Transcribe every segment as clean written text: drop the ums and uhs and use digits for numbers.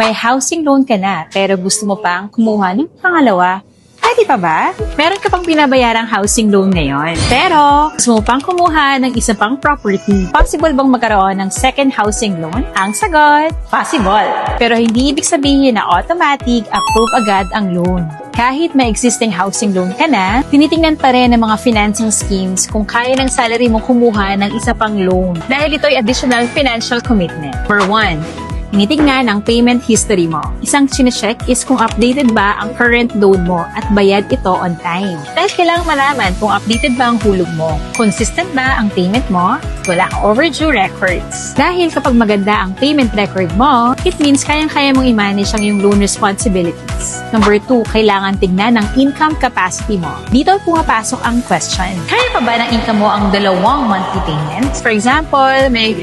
May housing loan ka na pero gusto mo pang kumuha ng pangalawa. Pwede pa ba? Meron ka pang binabayarang housing loan ngayon. Pero, gusto mo pang kumuha ng isa pang property. Possible bang magkaroon ng second housing loan? Ang sagot, possible. Pero hindi ibig sabihin na automatic approve agad ang loan. Kahit may existing housing loan ka na, tinitingnan pa rin ng mga financing schemes kung kaya ng salary mo kumuha ng isa pang loan. Dahil ito'y additional financial commitment. For one, tinitingnan ang payment history mo. Isang chinecheck is kung updated ba ang current loan mo at bayad ito on time. Dahil kailangan malaman kung updated ba ang hulog mo. Consistent ba ang payment mo? Wala kang overdue records. Dahil kapag maganda ang payment record mo, it means kayang-kaya mong i-manage ang iyong loan responsibilities. Number 2, kailangan tignan ang income capacity mo. Dito pumapasok ang question. Kaya pa ba ng income mo ang dalawang monthly payments? For example, may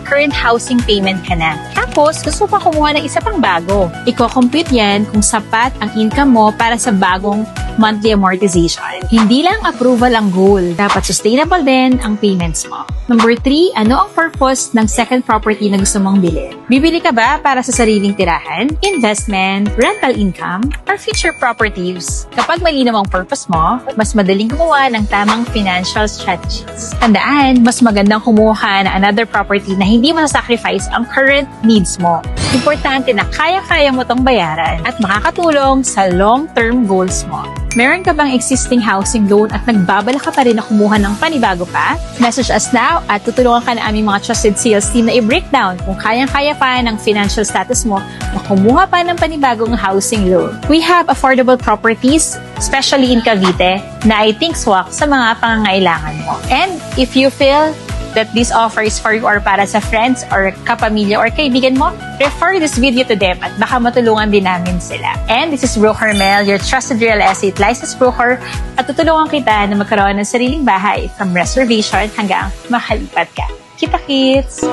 current housing payment ka na. Tapos, gusto mo pa kumuha ng isa pang bago. Iko-compute yan kung sapat ang income mo para sa bagong monthly amortization. Hindi lang approval ang goal. Dapat sustainable din ang payments mo. Number 3, ano ang purpose ng second property na gusto mong bilhin? Bibili ka ba para sa sariling tirahan, investment, rental income, or future property use? Kapag malinaw ang purpose mo, mas madaling gumawa ng tamang financial strategies. Tandaan, mas magandang kumuha ng another property na hindi masasacrifice ang current needs mo. Importante na kaya-kaya mo tong bayaran at makakatulong sa long-term goals mo. Meron ka bang existing housing loan at nagbabala ka pa rin na kumuha ng panibago pa? Message us now at tutulungan ka na aming mga trusted sales team na i-breakdown kung kayang-kaya pa ng financial status mo na kumuha pa ng panibagong housing loan. We have affordable properties, especially in Cavite, na I think swak sa mga pangangailangan mo. And if you feel that this offer is for you or para sa friends or kapamilya or kaibigan mo, refer this video to them at baka matulungan din namin sila. And this is Broker Mel, your trusted real estate licensed broker, at tutulungan kita na magkaroon ng sariling bahay from reservation hanggang makalipat ka. Kita-kits!